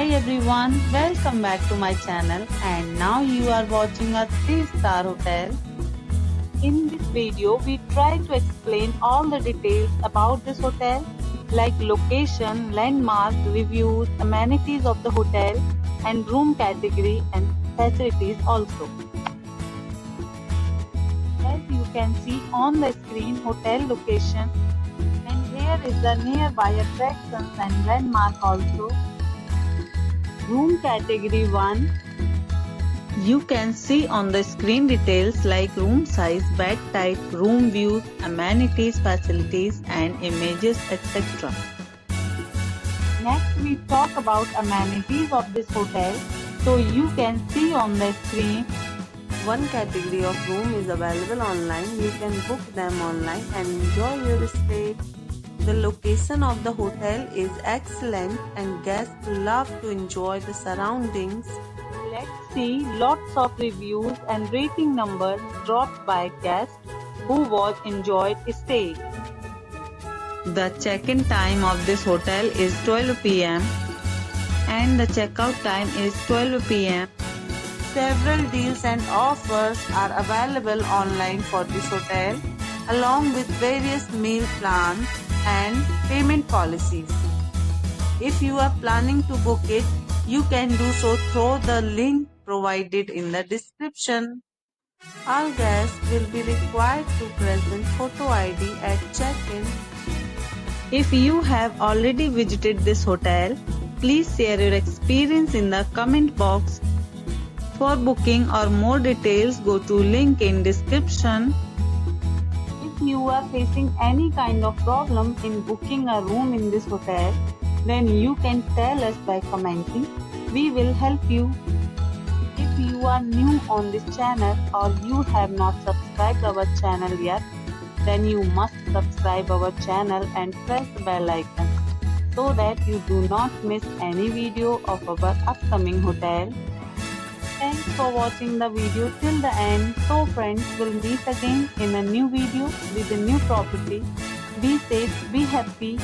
Hi everyone, welcome back to my channel and now you are watching a 3-star hotel. In this video, we try to explain all the details about this hotel like location, landmarks, reviews, amenities of the hotel and room category and facilities also. As you can see on the screen, hotel location, and here is the nearby attractions and landmark also. Room category 1. You can see on the screen details like room size, bed type, room views, amenities, facilities and images etc. Next we talk about amenities of this hotel. So you can see on the screen. One category of room is available online. You can book them online and enjoy your stay. The location of the hotel is excellent and guests love to enjoy the surroundings. Let's see lots of reviews and rating numbers dropped by guests who was enjoyed stay. The check-in time of this hotel is 12 p.m. and the checkout time is 12 p.m. Several deals and offers are available online for this hotel, along with various meal plans and payment policies. If you are planning to book it, you can do so through the link provided in the description. All guests will be required to present photo ID at check-in. If you have already visited this hotel, please share your experience in the comment box. For booking or more details, go to link in description. If you are facing any kind of problem in booking a room in this hotel, then you can tell us by commenting. We will help you. If you are new on this channel or you have not subscribed our channel yet, then you must subscribe our channel and press the bell icon so that you do not miss any video of our upcoming hotel. Thanks for watching the video till the end. So friends, will meet again in a new video with a new property. Be safe, be happy.